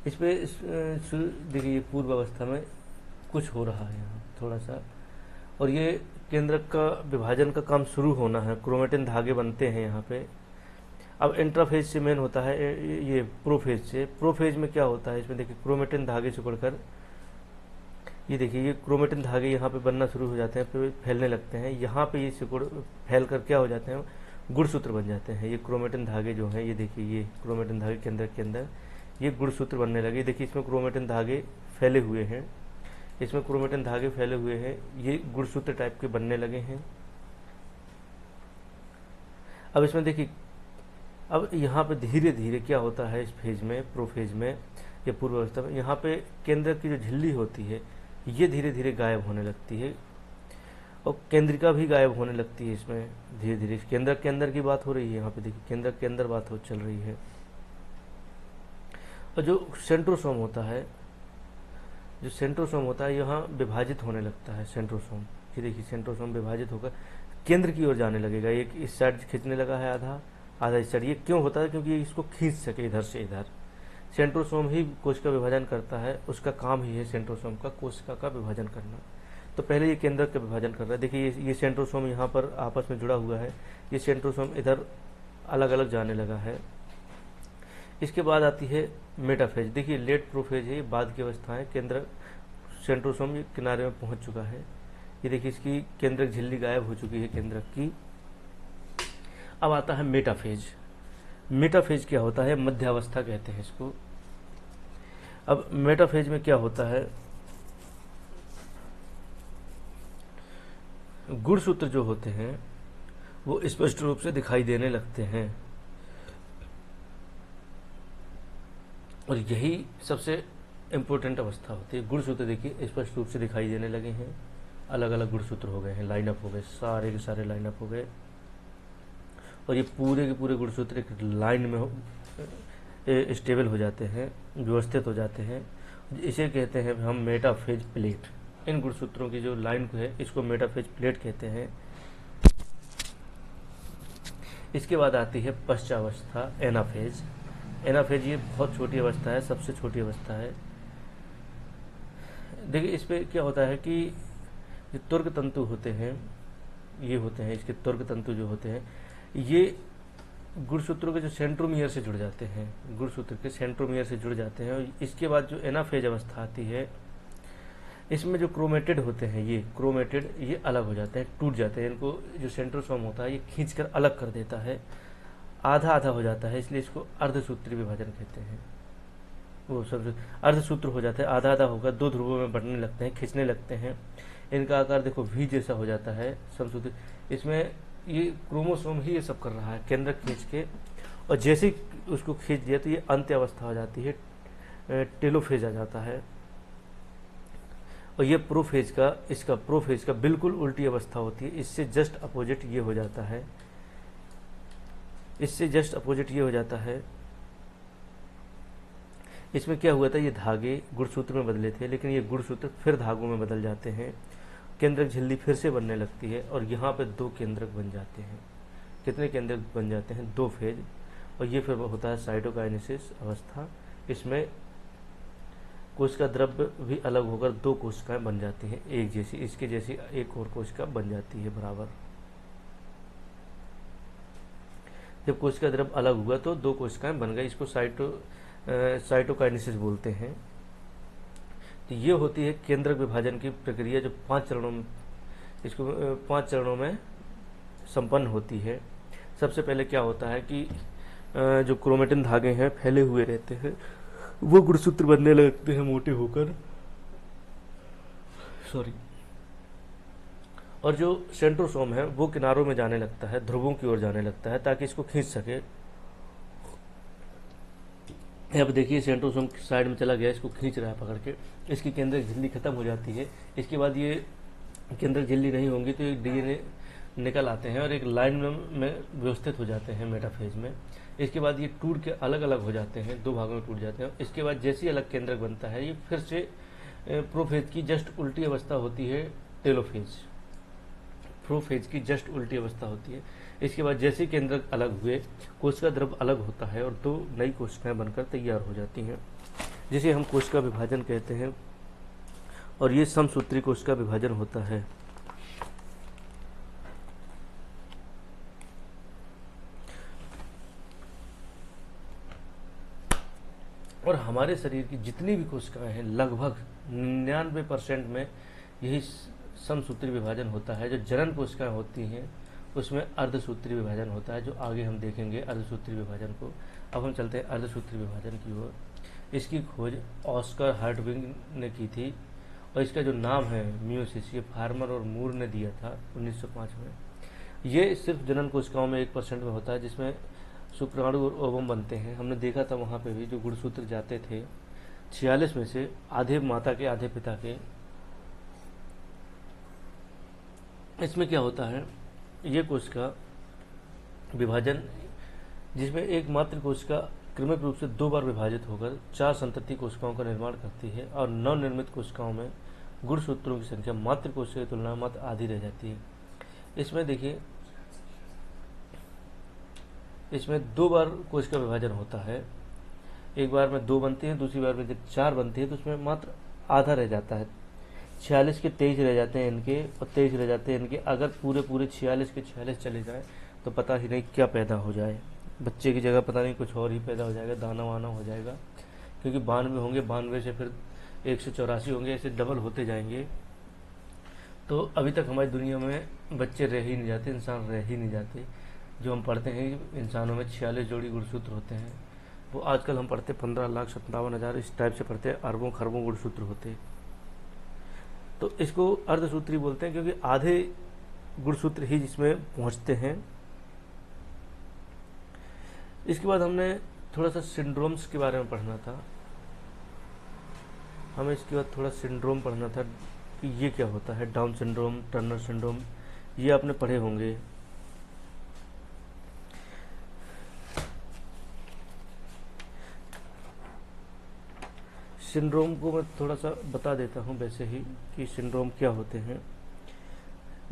इसमें देखिए पूर्व अवस्था में कुछ हो रहा है यहाँ थोड़ा सा, और ये केंद्रक का विभाजन का काम शुरू होना है। क्रोमेटिन धागे बनते हैं यहाँ पे। अब इंटरफेज से मेन होता है ये प्रोफेज से। प्रोफेज में क्या होता है, इसमें देखिए क्रोमेटिन धागे सिकुड़कर, ये देखिए ये क्रोमेटिन धागे यहाँ पे बनना शुरू हो जाते हैं, फिर फैलने लगते हैं। यहाँ पे ये सिकुड़ फैल कर क्या हो जाते हैं, गुणसूत्र बन जाते हैं। ये क्रोमेटिन धागे जो हैं, ये देखिए ये क्रोमेटिन धागे के अंदर ये गुणसूत्र बनने लगे। देखिए इसमें क्रोमेटिन धागे फैले हुए हैं, इसमें क्रोमेटिन धागे फैले हुए हैं, ये गुणसूत्र टाइप के बनने लगे हैं। अब इसमें देखिए, अब यहाँ पे धीरे धीरे क्या होता है इस फेज में, प्रोफेज में या पूर्व अवस्था में, यहाँ पे केंद्र की जो झिल्ली होती है ये धीरे धीरे गायब होने लगती है और केंद्रिका भी गायब होने लगती है। इसमें धीरे धीरे केंद्र के अंदर की बात हो रही है। यहाँ पे देखिए केंद्र के अंदर बात हो चल रही है। और जो सेंट्रोसोम होता है, जो सेंट्रोसोम होता है यहाँ विभाजित होने लगता है। सेंट्रोसोम, ये देखिए सेंट्रोसोम विभाजित होकर केंद्र की ओर जाने लगेगा। एक इस साइड खींचने लगा है आधा, आधा इस साइड। ये क्यों होता है, क्योंकि इसको खींच सके इधर से इधर। सेंट्रोसोम ही कोशिका विभाजन करता है, उसका काम ही है सेंट्रोसोम का कोशिका का विभाजन करना। तो पहले ये केंद्र का विभाजन कर रहा है। देखिए ये सेंट्रोसोम यहाँ पर आपस में जुड़ा हुआ है, ये सेंट्रोसोम इधर अलग अलग जाने लगा है। इसके बाद आती है मेटाफेज। देखिए लेट प्रोफेज है, ये बाद की अवस्था है। केंद्र सेंट्रोसोम ये किनारे में पहुंच चुका है। ये देखिए इसकी केंद्रक झिल्ली गायब हो चुकी है केंद्रक की। अब आता है मेटाफेज। मेटाफेज क्या होता है, मध्यावस्था कहते हैं इसको। अब मेटाफेज में क्या होता है, गुणसूत्र जो होते हैं वो स्पष्ट रूप से दिखाई देने लगते हैं, और यही सबसे इम्पोर्टेंट अवस्था होती है। गुणसूत्र देखिए स्पष्ट रूप से दिखाई देने लगे हैं, अलग अलग गुणसूत्र हो गए हैं, लाइनअप हो गए, सारे के सारे लाइनअप हो गए, और ये पूरे के पूरे गुणसूत्र एक लाइन में स्टेबल हो जाते हैं, व्यवस्थित हो जाते हैं। इसे कहते हैं हम मेटाफेज प्लेट। इन गुणसूत्रों की जो लाइन है इसको मेटाफेज प्लेट कहते हैं। इसके बाद आती है पश्चावस्था, एनाफेज। एनाफेज ये बहुत छोटी अवस्था है, सबसे छोटी अवस्था है। देखिए इस पे क्या होता है कि जो तुर्क तंतु होते हैं, ये होते हैं इसके तुर्क तंतु जो होते हैं, ये गुणसूत्रों के जो सेंट्रोमियर से जुड़ जाते हैं, गुणसूत्र के सेंट्रोमियर से जुड़ जाते हैं। और इसके बाद जो एनाफेज अवस्था आती है, इसमें जो क्रोमेटिड होते हैं, ये क्रोमेटिड ये अलग हो जाते हैं, टूट जाते हैं। इनको जो सेंट्रोसोम होता है ये खींचकर अलग कर देता है, आधा आधा हो जाता है, इसलिए इसको अर्धसूत्री विभाजन कहते हैं। वो सब अर्धसूत्र हो जाता है, आधा आधा होकर दो ध्रुवों में बढ़ने लगते हैं, खींचने लगते हैं। इनका आकार देखो वी जैसा हो जाता है, समसूत्री। इसमें ये क्रोमोसोम ही ये सब कर रहा है, केंद्रक खींच के, और जैसे ही उसको खींच दिया तो ये अंत्य अवस्था हो जाती है, टेलोफेज आ जाता है। और ये प्रोफेज का, इसका प्रोफेज का बिल्कुल उल्टी अवस्था होती है, इससे जस्ट अपोजिट ये हो जाता है, इससे जस्ट अपोजिट ये हो जाता है। इसमें क्या हुआ था, ये धागे गुणसूत्र में बदले थे, लेकिन ये गुणसूत्र फिर धागों में बदल जाते हैं, केंद्रक झिल्ली फिर से बनने लगती है, और यहाँ पे दो केंद्रक बन जाते हैं। कितने केंद्रक बन जाते हैं, दो फेज। और ये फिर होता है साइटोकाइनेसिस अवस्था। इसमें कोशिका द्रव्य भी अलग होकर दो कोशिकाएं बन जाती हैं, एक जैसी, इसके जैसी एक और कोशिका बन जाती है बराबर। जब कोशिका द्रव्य अलग हुआ तो दो कोशिकाएं बन गई, इसको साइटोकाइनेसिस बोलते हैं। तो ये होती है केंद्रक विभाजन की प्रक्रिया, जो 5 चरणों में, इसको 5 चरणों में संपन्न होती है। सबसे पहले क्या होता है कि जो क्रोमेटिन धागे हैं फैले हुए रहते हैं, वो गुणसूत्र बनने लगते हैं मोटे होकर, सॉरी। और जो सेंट्रोसोम है वो किनारों में जाने लगता है, ध्रुवों की ओर जाने लगता है, ताकि इसको खींच सके। अब देखिए सेंट्रोसोम साइड में चला गया, इसको खींच रहा है पकड़ के, इसकी केंद्रक झिल्ली खत्म हो जाती है। इसके बाद ये केंद्रक झिल्ली नहीं होंगी तो एक डीएनए निकल आते हैं और एक लाइन में व्यवस्थित हो जाते हैं मेटाफेज में। इसके बाद ये टूट के अलग अलग हो जाते हैं, दो भागों में टूट जाते हैं। इसके बाद जैसे ही अलग केंद्रक बनता है, ये फिर से प्रोफेज की जस्ट उल्टी अवस्था होती है, टेलोफेज। प्रोफेज की जस्ट उल्टी अवस्था होती है। इसके बाद जैसे केंद्रक अलग हुए, कोशिका द्रव्य अलग होता है और दो नई कोशिकाएं बनकर तैयार हो जाती हैं, जिसे हम कोशिका विभाजन कहते हैं। और ये समसूत्री कोशिका विभाजन होता है। और हमारे शरीर की जितनी भी कोशिकाएं हैं, लगभग 99% में यही समसूत्री विभाजन होता है। जो जनन कोशिकाएं होती हैं उसमें अर्धसूत्री विभाजन होता है, जो आगे हम देखेंगे अर्धसूत्री विभाजन को। अब हम चलते हैं अर्धसूत्री विभाजन की ओर। इसकी खोज ऑस्कर हर्टविग ने की थी, और इसका जो नाम है मियोसिस, ये फार्मर और मूर ने दिया था 1905 में। ये सिर्फ जनन कोशिकाओं में 1% में होता है, जिसमें शुक्राणु और ओवम बनते हैं। हमने देखा था वहाँ पे भी जो गुणसूत्र जाते थे, 46 में से आधे माता के आधे पिता के। इसमें क्या होता है, ये कोशिका विभाजन, जिसमें एक मात्र कोशिका क्रमिक रूप से 2 बार विभाजित होकर 4 संतति कोशिकाओं का निर्माण करती है, और नवनिर्मित कोशिकाओं में गुणसूत्रों की संख्या मात्र कोशिका की तुलना में मात्र आधी रह जाती है। इसमें देखिए, इसमें 2 बार कोशिका विभाजन होता है। एक बार में 2 बनती है, दूसरी बार में जब 4 बनती है तो उसमें मात्र आधा रह जाता है। 46 के 23 रह जाते हैं इनके, और 23 रह जाते हैं इनके। अगर पूरे 46 के 46 चले जाए तो पता ही नहीं क्या पैदा हो जाए, बच्चे की जगह पता नहीं कुछ और ही पैदा हो जाएगा, दाना वाना हो जाएगा। क्योंकि 92 होंगे, 92 से फिर 184 होंगे, ऐसे डबल होते जाएंगे। तो अभी तक हमारी दुनिया में बच्चे रह ही नहीं जाते, इंसान रह ही नहीं जाते। जो हम पढ़ते हैं इंसानों में 46 जोड़ी गुणसूत्र होते हैं, वो आजकल हम पढ़ते 15,57,000, इस टाइप से पढ़ते हैं, अरबों खरबों गुणसूत्र होते हैं। तो इसको अर्धसूत्री बोलते हैं, क्योंकि आधे गुणसूत्र ही जिसमें पहुंचते हैं। इसके बाद हमने थोड़ा सा सिंड्रोम्स के बारे में पढ़ना था। हमें इसके बाद थोड़ा सिंड्रोम पढ़ना था कि ये क्या होता है। डाउन सिंड्रोम, टर्नर सिंड्रोम, ये आपने पढ़े होंगे। सिंड्रोम को मैं थोड़ा सा बता देता हूँ वैसे ही कि सिंड्रोम क्या होते हैं।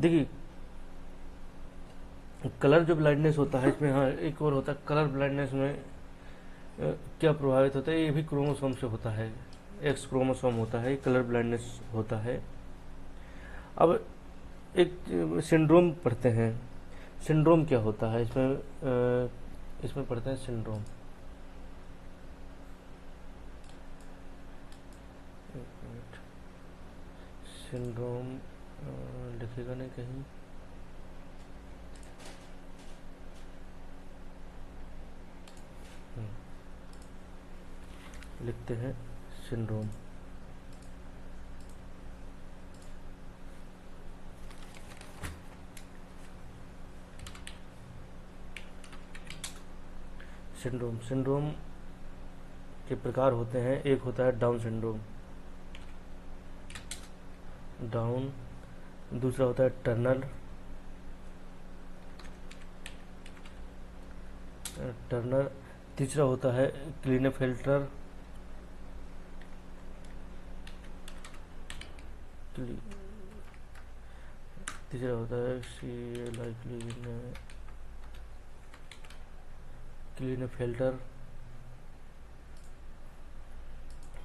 देखिए, कलर जो ब्लाइंडनेस होता है इसमें, हाँ एक और होता है कलर ब्लाइंडनेस में क्या प्रभावित होता है, ये भी क्रोमोसोम से होता है। एक्स क्रोमोसोम होता है, कलर ब्लाइंडनेस होता है। अब एक सिंड्रोम पढ़ते हैं। सिंड्रोम क्या होता है इसमें, इसमें पढ़ते हैं सिंड्रोम। सिंड्रोम लिखेगा नहीं कहीं, लिखते हैं सिंड्रोम। सिंड्रोम, सिंड्रोम के प्रकार होते हैं। एक होता है डाउन सिंड्रोम, डाउन। दूसरा होता है टर्नर, टर्नर। तीसरा होता है क्लीनेफेल्टर, तीसरा होता है क्लीनेफेल्टर।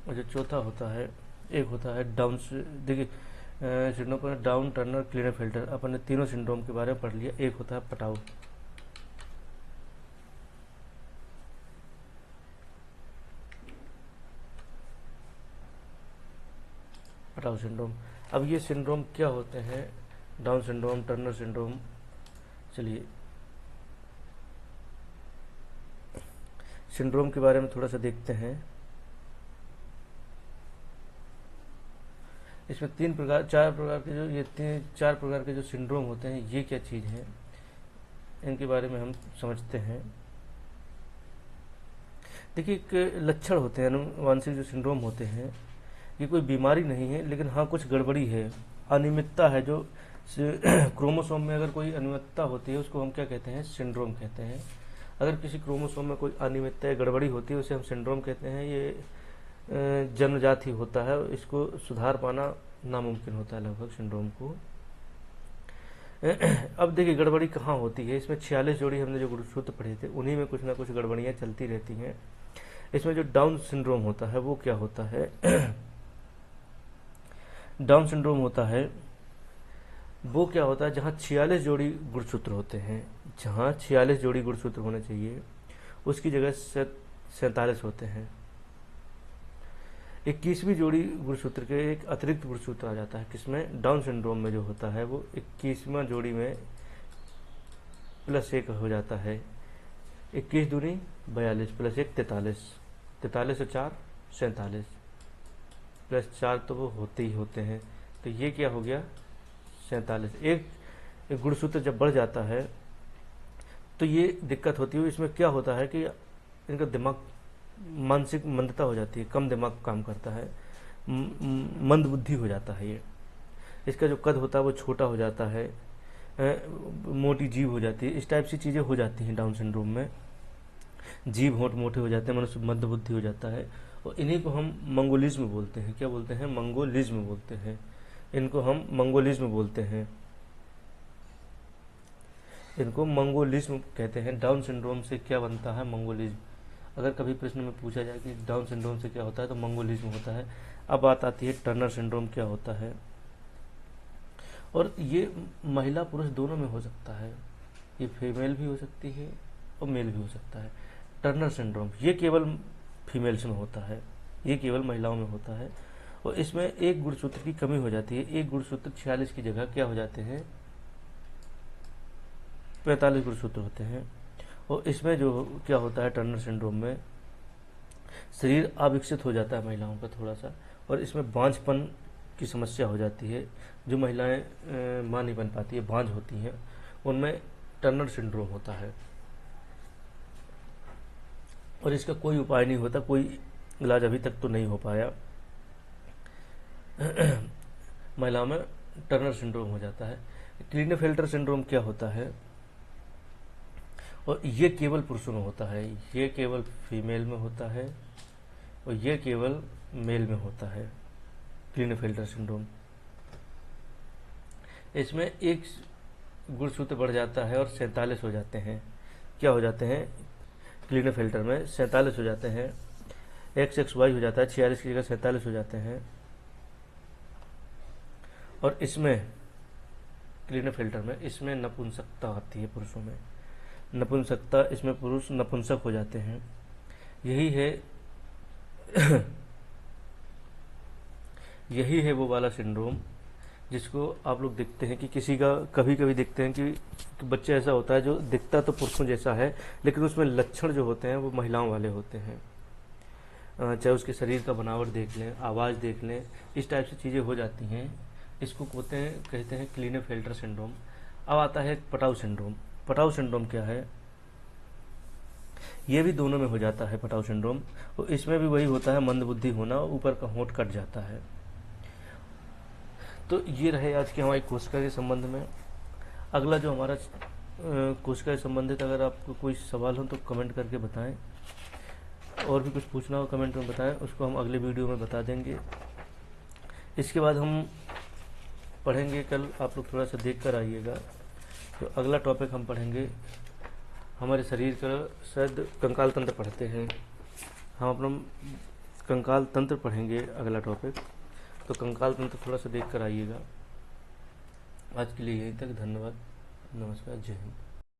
और जो चौथा होता है, एक होता है डाउन। देखिए सिंड्रोम पर डाउन, टर्नर, क्लीनेफेल्टर, अपन ने तीनों सिंड्रोम के बारे में पढ़ लिया। एक होता है पटाउ। Patau syndrome. अब ये सिंड्रोम क्या होते हैं, डाउन सिंड्रोम, टर्नर सिंड्रोम। चलिए सिंड्रोम के बारे में थोड़ा सा देखते हैं। इसमें चार प्रकार के जो चार प्रकार के जो सिंड्रोम होते हैं, ये क्या चीज़ है, इनके बारे में हम समझते हैं। देखिए एक लक्षण होते हैं अनुवांशिक जो सिंड्रोम होते हैं, ये कोई बीमारी नहीं है, लेकिन हाँ कुछ गड़बड़ी है, अनियमितता है। जो क्रोमोसोम में अगर कोई अनियमितता होती है उसको हम क्या कहते हैं, सिंड्रोम कहते हैं। अगर किसी क्रोमोसोम में कोई अनियमितता या गड़बड़ी होती है उसे हम सिंड्रोम कहते हैं। ये जन्मजात ही होता है, इसको सुधार पाना नामुमकिन होता है लगभग सिंड्रोम को। अब देखिए गड़बड़ी कहाँ होती है, इसमें 46 जोड़ी हमने जो गुणसूत्र पढ़े थे उन्हीं में कुछ ना कुछ गड़बड़ियाँ चलती रहती हैं। इसमें जो डाउन सिंड्रोम होता है वो क्या होता है, डाउन सिंड्रोम होता है वो क्या होता है, जहाँ 46 जोड़ी गुणसूत्र होते हैं, जहाँ 46 जोड़ी गुणसूत्र होने चाहिए उसकी जगह 47 होते हैं। 21वीं जोड़ी गुणसूत्र के एक अतिरिक्त गुणसूत्र आ जाता है, किसमें, डाउन सिंड्रोम में जो होता है वो 21वां जोड़ी में +1 हो जाता है। 21 दूनी 42 +1 43, 43 से 4 47, +4 तो वो होते ही होते हैं। तो ये क्या हो गया, 47। एक गुणसूत्र जब बढ़ जाता है तो ये दिक्कत होती है। इसमें क्या होता है कि इनका दिमाग, मानसिक मंदता हो जाती है, कम दिमाग काम करता है, मंद बुद्धि हो जाता है। ये इसका जो कद होता है वो छोटा हो जाता है, मोटी जीभ हो जाती है, इस टाइप सी चीज़ें हो जाती हैं डाउन सिंड्रोम में। जीभ होंठ मोटे हो जाते हैं, मनुष्य मंद बुद्धि हो जाता है। और इन्हीं को हम मंगोलिज्म बोलते हैं। क्या बोलते हैं, मंगोलिज्म बोलते हैं। इनको हम मंगोलिज्म बोलते हैं, इनको मंगोलिज्म कहते हैं। डाउन सिंड्रोम से क्या बनता है, मंगोलिज्म। अगर कभी प्रश्न में पूछा जाए कि डाउन सिंड्रोम से क्या होता है तो मंगोलिज्म होता है। अब बात आती है टर्नर सिंड्रोम क्या होता है। और ये महिला पुरुष दोनों में हो सकता है, ये फीमेल भी हो सकती है और मेल भी हो सकता है। टर्नर सिंड्रोम ये केवल फीमेल्स में होता है, ये केवल महिलाओं में होता है। और इसमें एक गुणसूत्र की कमी हो जाती है, एक गुणसूत्र 46 की जगह क्या हो जाते हैं, 45 गुणसूत्र होते हैं। और इसमें जो क्या होता है टर्नर सिंड्रोम में, शरीर अविकसित हो जाता है महिलाओं का थोड़ा सा, और इसमें बांझपन की समस्या हो जाती है। जो महिलाएं मां नहीं बन पाती है, बांझ होती हैं, उनमें टर्नर सिंड्रोम होता है। और इसका कोई उपाय नहीं होता, कोई इलाज अभी तक तो नहीं हो पाया। महिलाओं में टर्नर सिंड्रोम हो जाता है। क्लीनेफेल्टर सिंड्रोम क्या होता है, और ये केवल पुरुषों में होता है, ये केवल फीमेल में होता है, और ये केवल मेल में होता है क्लीनेफेल्टर सिंड्रोम। इसमें एक गुण सूत्र बढ़ जाता है और 47 हो जाते हैं। क्या हो जाते हैं? क्लीनेफेल्टर में 47 हो जाते हैं। XXY हो जाता है, 46 की जगह 47 हो जाते हैं। और इसमें क्लीनेफेल्टर में इसमें नपुंसकता आती है पुरुषों में, नपुंसकता, इसमें पुरुष नपुंसक हो जाते हैं। यही है यही है वो वाला सिंड्रोम जिसको आप लोग देखते हैं कि किसी का कभी कभी देखते हैं कि बच्चे ऐसा होता है जो दिखता तो पुरुषों जैसा है, लेकिन उसमें लक्षण जो होते हैं वो महिलाओं वाले होते हैं। चाहे उसके शरीर का बनावट देख लें, आवाज़ देख लें, इस टाइप से चीज़ें हो जाती हैं। इसको कहते हैं क्लीनेफेल्टर सिंड्रोम। अब आता है पटाऊ सिंड्रोम। पटाऊ सिंड्रोम क्या है? ये भी दोनों में हो जाता है पटाऊ सिंड्रोम। तो इसमें भी वही होता है, मंदबुद्धि होना, ऊपर का होंठ कट जाता है। तो ये रहे आज की हमारी कोशिका के संबंध में। अगला जो हमारा कोशिका से संबंधित अगर आपको कोई सवाल हो तो कमेंट करके बताएं, और भी कुछ पूछना हो कमेंट में बताएं, उसको हम अगले वीडियो में बता देंगे। इसके बाद हम पढ़ेंगे कल, आप लोग थोड़ा सा देख कर आइएगा। तो अगला टॉपिक हम पढ़ेंगे हमारे शरीर का, शायद कंकाल तंत्र पढ़ते हैं हम, अपना कंकाल तंत्र पढ़ेंगे अगला टॉपिक। तो कंकाल तंत्र थोड़ा सा देख कर आइएगा। आज के लिए यहीं तक, धन्यवाद, नमस्कार, जय हिंद।